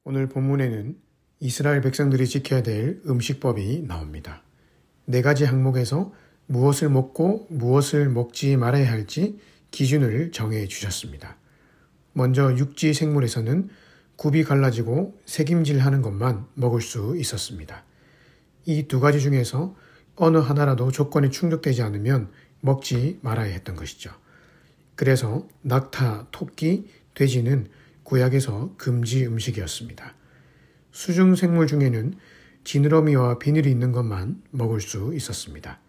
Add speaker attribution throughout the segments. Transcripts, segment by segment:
Speaker 1: 오늘 본문에는 이스라엘 백성들이 지켜야 될 음식법이 나옵니다. 4가지 항목에서 무엇을 먹고 무엇을 먹지 말아야 할지 기준을 정해 주셨습니다. 먼저 육지 생물에서는 굽이 갈라지고 새김질하는 것만 먹을 수 있었습니다. 이 2가지 중에서 어느 하나라도 조건이 충족되지 않으면 먹지 말아야 했던 것이죠. 그래서 낙타, 토끼, 돼지는 구약에서 금지 음식이었습니다. 수중생물 중에는 지느러미와 비늘이 있는 것만 먹을 수 있었습니다.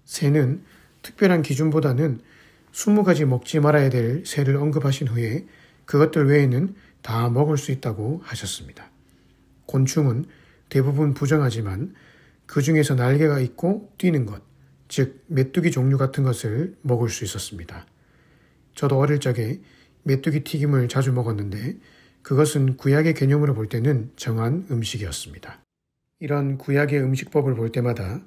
Speaker 1: 새는 특별한 기준보다는 20가지 먹지 말아야 될 새를 언급하신 후에 그것들 외에는 다 먹을 수 있다고 하셨습니다. 곤충은 대부분 부정하지만 그 중에서 날개가 있고 뛰는 것, 즉 메뚜기 종류 같은 것을 먹을 수 있었습니다. 저도 어릴 적에 메뚜기 튀김을 자주 먹었는데 그것은 구약의 개념으로 볼 때는 정한 음식이었습니다. 이런 구약의 음식법을 볼 때마다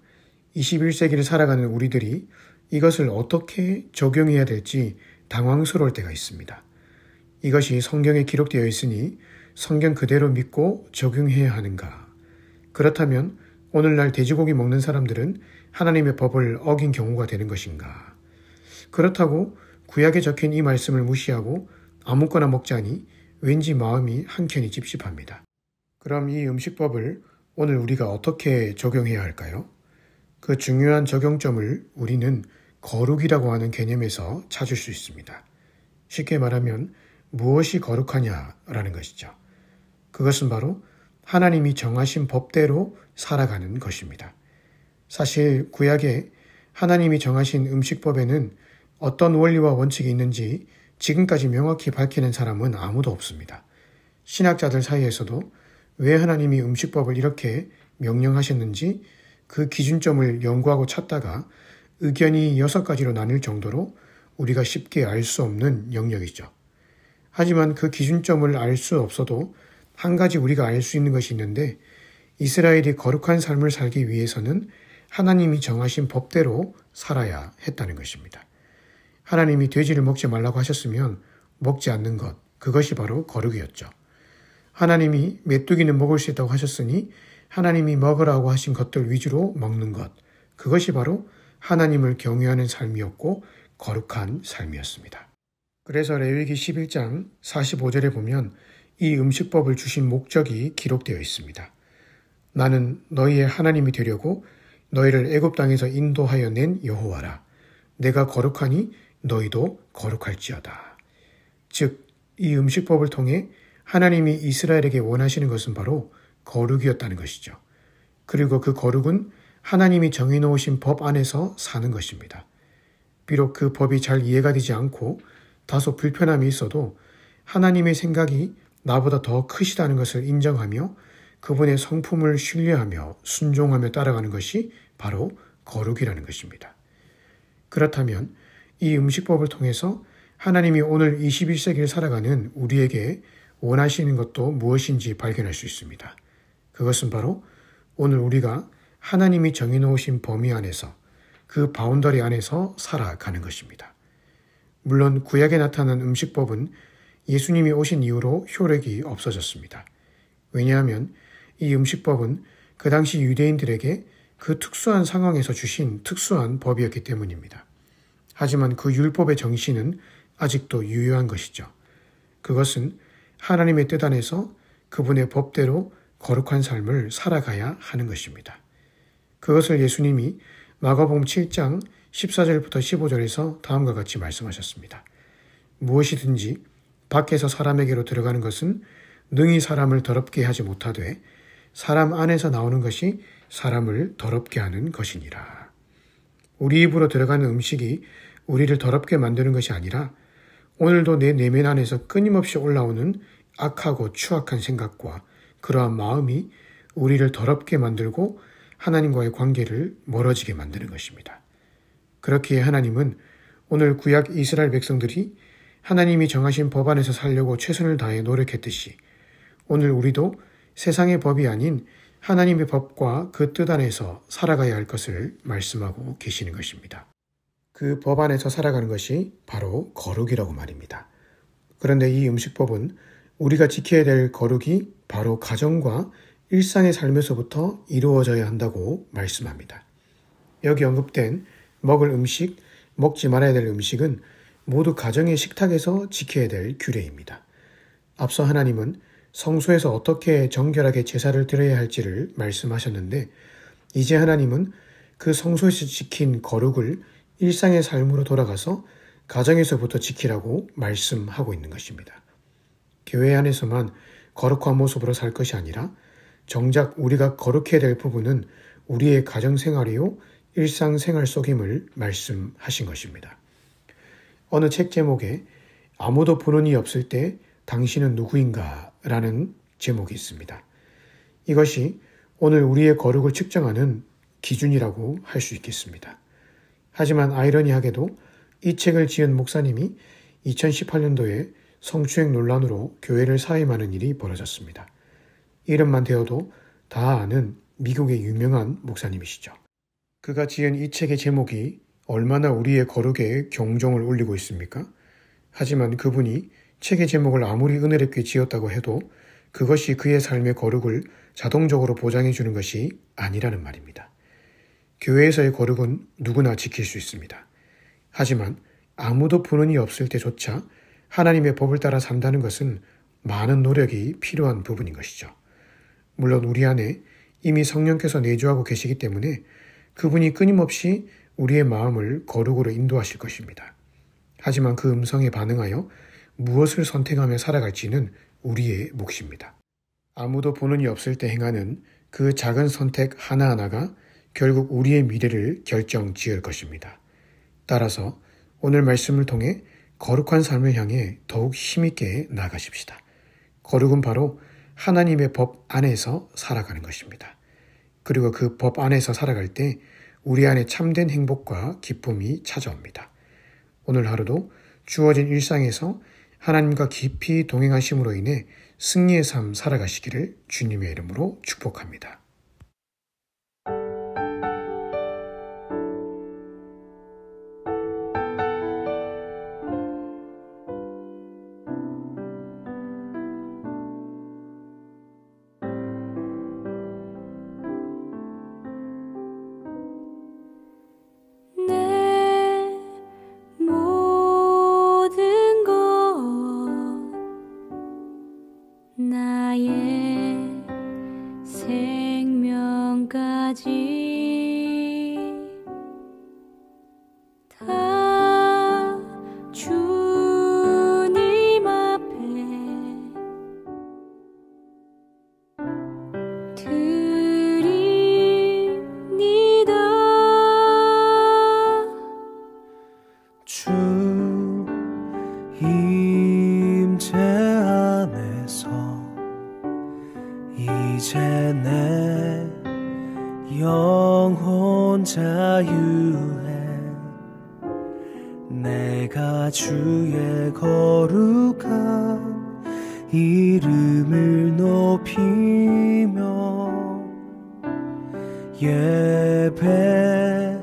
Speaker 1: 21세기를 살아가는 우리들이 이것을 어떻게 적용해야 될지 당황스러울 때가 있습니다. 이것이 성경에 기록되어 있으니 성경 그대로 믿고 적용해야 하는가? 그렇다면 오늘날 돼지고기 먹는 사람들은 하나님의 법을 어긴 경우가 되는 것인가? 그렇다고 구약에 적힌 이 말씀을 무시하고 아무거나 먹자니 왠지 마음이 한켠이 찝찝합니다. 그럼 이 음식법을 오늘 우리가 어떻게 적용해야 할까요? 그 중요한 적용점을 우리는 거룩이라고 하는 개념에서 찾을 수 있습니다. 쉽게 말하면 무엇이 거룩하냐라는 것이죠. 그것은 바로 하나님이 정하신 법대로 살아가는 것입니다. 사실 구약에 하나님이 정하신 음식법에는 어떤 원리와 원칙이 있는지 지금까지 명확히 밝히는 사람은 아무도 없습니다. 신학자들 사이에서도 왜 하나님이 음식법을 이렇게 명령하셨는지 그 기준점을 연구하고 찾다가 의견이 6가지로 나뉠 정도로 우리가 쉽게 알 수 없는 영역이죠. 하지만 그 기준점을 알 수 없어도 한 가지 우리가 알 수 있는 것이 있는데 이스라엘이 거룩한 삶을 살기 위해서는 하나님이 정하신 법대로 살아야 했다는 것입니다. 하나님이 돼지를 먹지 말라고 하셨으면 먹지 않는 것, 그것이 바로 거룩이었죠. 하나님이 메뚜기는 먹을 수 있다고 하셨으니 하나님이 먹으라고 하신 것들 위주로 먹는 것, 그것이 바로 하나님을 경외하는 삶이었고 거룩한 삶이었습니다. 그래서 레위기 11장 45절에 보면 이 음식법을 주신 목적이 기록되어 있습니다. 나는 너희의 하나님이 되려고 너희를 애굽 땅에서 인도하여 낸 여호와라. 내가 거룩하니 너희도 거룩할지어다. 즉, 이 음식법을 통해 하나님이 이스라엘에게 원하시는 것은 바로 거룩이었다는 것이죠. 그리고 그 거룩은 하나님이 정해놓으신 법 안에서 사는 것입니다. 비록 그 법이 잘 이해가 되지 않고 다소 불편함이 있어도 하나님의 생각이 나보다 더 크시다는 것을 인정하며 그분의 성품을 신뢰하며 순종하며 따라가는 것이 바로 거룩이라는 것입니다. 그렇다면 이 음식법을 통해서 하나님이 오늘 21세기를 살아가는 우리에게 원하시는 것도 무엇인지 발견할 수 있습니다. 그것은 바로 오늘 우리가 하나님이 정해놓으신 범위 안에서 그 바운더리 안에서 살아가는 것입니다. 물론 구약에 나타난 음식법은 예수님이 오신 이후로 효력이 없어졌습니다. 왜냐하면 이 음식법은 그 당시 유대인들에게 그 특수한 상황에서 주신 특수한 법이었기 때문입니다. 하지만 그 율법의 정신은 아직도 유효한 것이죠. 그것은 하나님의 뜻 안에서 그분의 법대로 거룩한 삶을 살아가야 하는 것입니다. 그것을 예수님이 마가복음 7장 14절부터 15절에서 다음과 같이 말씀하셨습니다. 무엇이든지 밖에서 사람에게로 들어가는 것은 능히 사람을 더럽게 하지 못하되 사람 안에서 나오는 것이 사람을 더럽게 하는 것이니라. 우리 입으로 들어가는 음식이 우리를 더럽게 만드는 것이 아니라 오늘도 내 내면 안에서 끊임없이 올라오는 악하고 추악한 생각과 그러한 마음이 우리를 더럽게 만들고 하나님과의 관계를 멀어지게 만드는 것입니다. 그렇기에 하나님은 오늘 구약 이스라엘 백성들이 하나님이 정하신 법 안에서 살려고 최선을 다해 노력했듯이 오늘 우리도 세상의 법이 아닌 하나님의 법과 그 뜻 안에서 살아가야 할 것을 말씀하고 계시는 것입니다. 그 법 안에서 살아가는 것이 바로 거룩이라고 말입니다. 그런데 이 음식법은 우리가 지켜야 될 거룩이 바로 가정과 일상의 삶에서부터 이루어져야 한다고 말씀합니다. 여기 언급된 먹을 음식, 먹지 말아야 될 음식은 모두 가정의 식탁에서 지켜야 될 규례입니다. 앞서 하나님은 성소에서 어떻게 정결하게 제사를 드려야 할지를 말씀하셨는데 이제 하나님은 그 성소에서 지킨 거룩을 일상의 삶으로 돌아가서 가정에서부터 지키라고 말씀하고 있는 것입니다. 교회 안에서만 거룩한 모습으로 살 것이 아니라 정작 우리가 거룩해야 될 부분은 우리의 가정생활이요 일상생활 속임을 말씀하신 것입니다. 어느 책 제목에 아무도 보는 이 없을 때 당신은 누구인가? 라는 제목이 있습니다. 이것이 오늘 우리의 거룩을 측정하는 기준이라고 할 수 있겠습니다. 하지만 아이러니하게도 이 책을 지은 목사님이 2018년도에 성추행 논란으로 교회를 사임하는 일이 벌어졌습니다. 이름만 대어도 다 아는 미국의 유명한 목사님이시죠. 그가 지은 이 책의 제목이 얼마나 우리의 거룩에 경종을 울리고 있습니까? 하지만 그분이 책의 제목을 아무리 은혜롭게 지었다고 해도 그것이 그의 삶의 거룩을 자동적으로 보장해 주는 것이 아니라는 말입니다. 교회에서의 거룩은 누구나 지킬 수 있습니다. 하지만 아무도 보는 이 없을 때조차 하나님의 법을 따라 산다는 것은 많은 노력이 필요한 부분인 것이죠. 물론 우리 안에 이미 성령께서 내주하고 계시기 때문에 그분이 끊임없이 우리의 마음을 거룩으로 인도하실 것입니다. 하지만 그 음성에 반응하여 무엇을 선택하며 살아갈지는 우리의 몫입니다. 아무도 보는 이 없을 때 행하는 그 작은 선택 하나하나가 결국 우리의 미래를 결정지을 것입니다. 따라서 오늘 말씀을 통해 거룩한 삶을 향해 더욱 힘있게 나아가십시다. 거룩은 바로 하나님의 법 안에서 살아가는 것입니다. 그리고 그 법 안에서 살아갈 때 우리 안에 참된 행복과 기쁨이 찾아옵니다. 오늘 하루도 주어진 일상에서 하나님과 깊이 동행하심으로 인해 승리의 삶 살아가시기를 주님의 이름으로 축복합니다.
Speaker 2: 나의 생명까지 다 주님 앞에 드립니다.
Speaker 3: 주 임재 안에서 이제 내 영혼 자유해 내가 주의 거룩한 이름을 높이며 예배하리.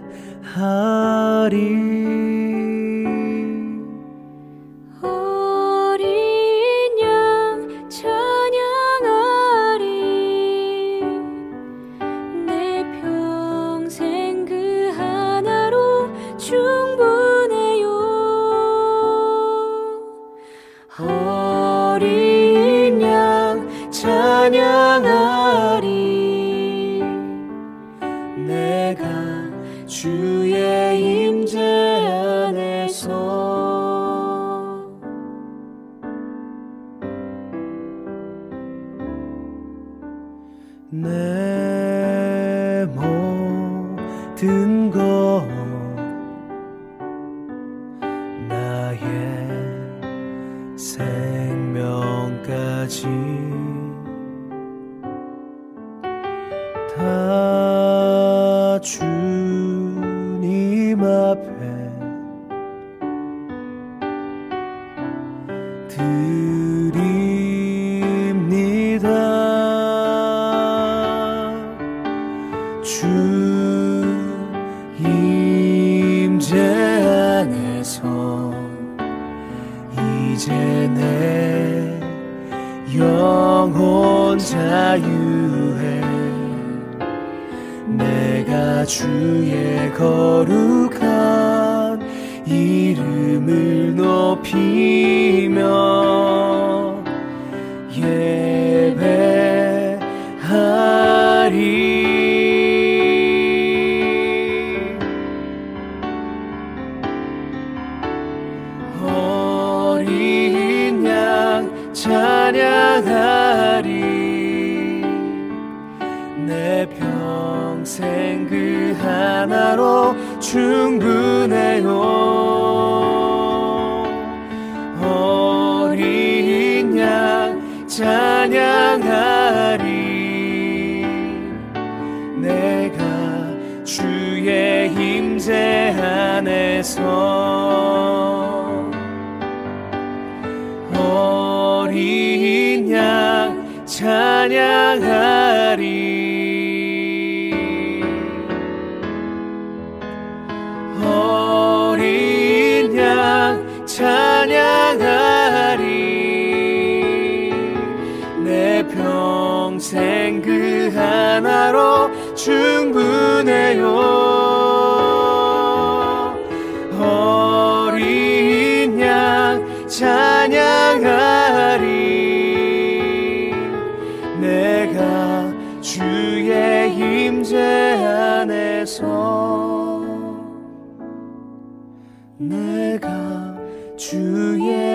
Speaker 3: 어린 양 찬양하리. 내가 주의 임재 안에서 내 모든 것 나의 생명까지 다 주님 앞에 드립니다. 주 임재 안에서 이제 내 자유해 내가 주의 거룩한 이름을 높이며 예배하리. 어린 양 찬양하리. 내 평생 그 하나로 충분해요. 어린 양 찬양하리. 내가 주의 임재 안에서 어린 양 찬양하리. 어린 양 찬양하리. 내 평생 그 하나로 충분해요. 어린 양 찬양하리. 내가 주의 임재 안에서 내가 주의